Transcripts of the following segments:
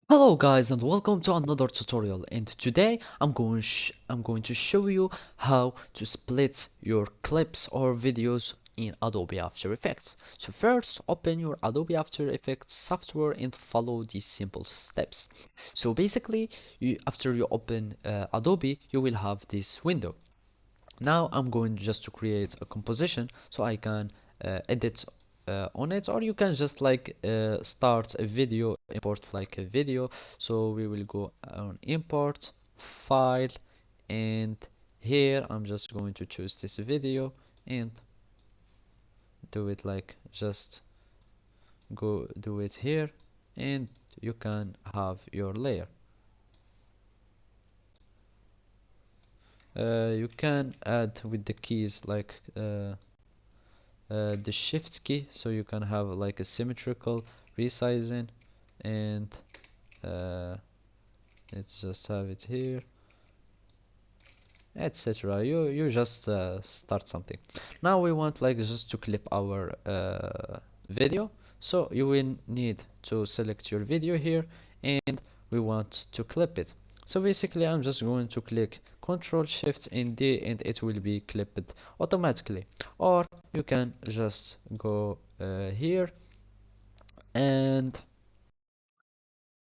Hello guys and welcome to another tutorial, and today I'm going to show you how to split your clips or videos in Adobe After Effects. So first open your Adobe After Effects software and follow these simple steps. So basically after you open Adobe, you will have this window. Now I'm going just to create a composition so I can edit on it, or you can just like start a video, import like a video. So we will go on import file, and here I'm just going to choose this video and do it like just go do it here, and you can have your layer. You can add with the keys like the shift key, so you can have like a symmetrical resizing, and uh, let's just have it here, etc. You just start something. Now we want like just to clip our video, so you will need to select your video here, and we want to clip it. So basically I'm just going to click Ctrl Shift and D, and it will be clipped automatically. Or you can just go here and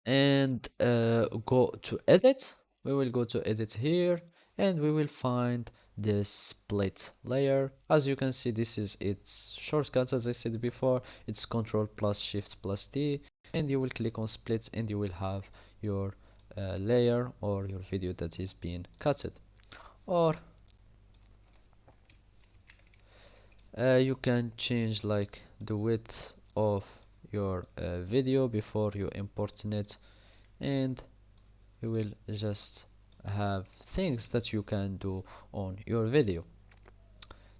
go to edit. We will go to edit here, and we will find the split layer. As you can see, this is its shortcut. As I said before, it's Control plus Shift plus D, and you will click on split, and you will have your layer or your video that is being cutted. Or you can change like the width of your video before you importing it, and you will just have things that you can do on your video.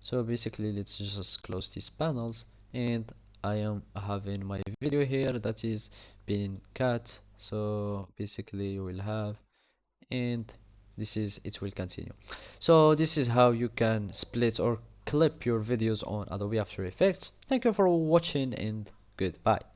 So basically let's just close these panels, and I am having my video here that is being cut. So basically you will have, and this is it will continue. So this is how you can split or clip your videos on Adobe After Effects. Thank you for watching, and goodbye.